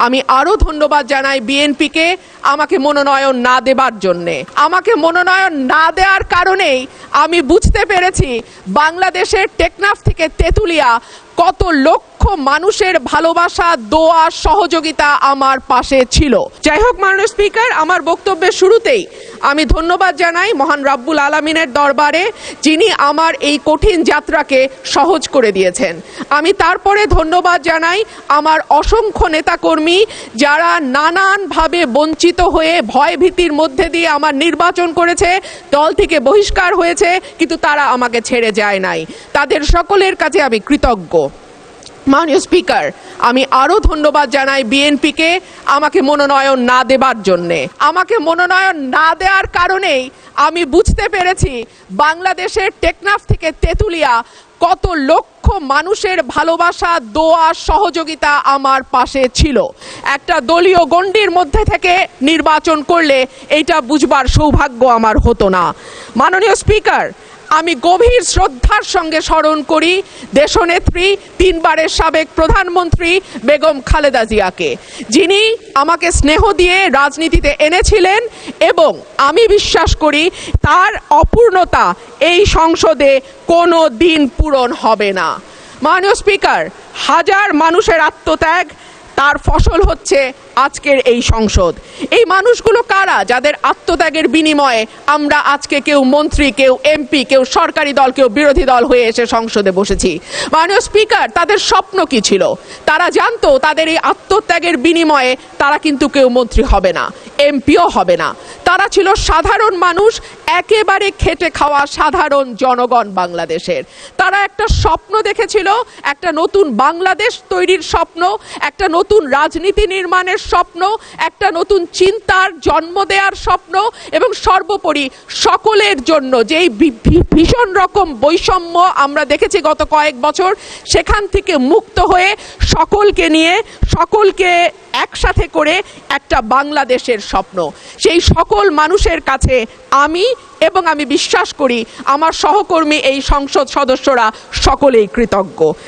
আমি আরো ধন্যবাদ জানাই বিএনপিকে আমাকে মনোনয়ন না দেবার জন্যে। আমাকে মনোনয়ন না দেওয়ার কারণেই আমি বুঝতে পেরেছি বাংলাদেশের টেকনাফ থেকে তেঁতুলিয়া কত লক্ষ মানুষের ভালোবাসা, দোয়া, সহযোগিতা আমার পাশে ছিল। যাই হোক মাননীয় স্পিকার, আমার বক্তব্যের শুরুতেই আমি ধন্যবাদ জানাই মহান রাব্বুল আলামিনের দরবারে, যিনি আমার এই কঠিন যাত্রাকে সহজ করে দিয়েছেন। আমি তারপরে ধন্যবাদ জানাই আমার অসংখ্য নেতাকর্মী যারা নানানভাবে বঞ্চিত হয়ে ভয় ভীতির মধ্যে দিয়ে আমার নির্বাচন করেছে, দল থেকে বহিষ্কার হয়েছে, কিন্তু তারা আমাকে ছেড়ে যায় নাই। তাদের সকলের কাছে আমি কৃতজ্ঞ। মাননীয় স্পিকার, আমি আরো ধন্যবাদ জানাই বিএনপিকে আমাকে মনোনয়ন না দেবার জন্যে। আমাকে মনোনয়ন না দেওয়ার কারণেই আমি বুঝতে পেরেছি বাংলাদেশের টেকনাফ থেকে তেঁতুলিয়া কত লক্ষ মানুষের ভালোবাসা, দোয়া, সহযোগিতা আমার পাশে ছিল। একটা দলীয় গণ্ডির মধ্যে থেকে নির্বাচন করলে এইটা বুঝবার সৌভাগ্য আমার হতো না। মাননীয় স্পিকার, আমি গভীর শ্রদ্ধার সঙ্গে স্মরণ করি দেশনেত্রী, 3 বারের সাবেক প্রধানমন্ত্রী বেগম খালেদা জিয়াকে, যিনি আমাকে স্নেহ দিয়ে রাজনীতিতে এনেছিলেন এবং আমি বিশ্বাস করি তার অপূর্ণতা এই সংসদে কোনো দিন পূরণ হবে না। মাননীয় স্পিকার, হাজার মানুষের আত্মত্যাগ, তার ফসল হচ্ছে আজকের এই সংসদ। এই মানুষগুলো কারা যাদের আত্মত্যাগের বিনিময়ে আমরা আজকে কেউ মন্ত্রী, কেউ এমপি, কেউ সরকারি দল, কেউ বিরোধী দল হয়ে এসে সংসদে বসেছি? মাননীয় স্পিকার, তাদের স্বপ্ন কি ছিল? তারা জানতো তাদের এই আত্মত্যাগের বিনিময়ে তারা কিন্তু কেউ মন্ত্রী হবে না, এমপিও হবে না। তারা ছিল সাধারণ মানুষ, একেবারে খেটে খাওয়া সাধারণ জনগণ বাংলাদেশের। তারা একটা স্বপ্ন দেখেছিল, একটা নতুন বাংলাদেশ তৈরির স্বপ্ন, একটা নতুন রাজনীতি নির্মাণের স্বপ্ন, একটা নতুন চিন্তার জন্ম দেওয়ার স্বপ্ন, এবং সর্বোপরি সকলের জন্য যেই ভীষণ রকম বৈষম্য আমরা দেখেছি গত কয়েক বছর, সেখান থেকে মুক্ত হয়ে সকলকে নিয়ে, সকলকে একসাথে করে একটা বাংলাদেশের স্বপ্ন। সেই সকল মানুষের কাছে আমি এবং আমি বিশ্বাস করি আমার সহকর্মী এই সংসদ সদস্যরা সকলেই কৃতজ্ঞ।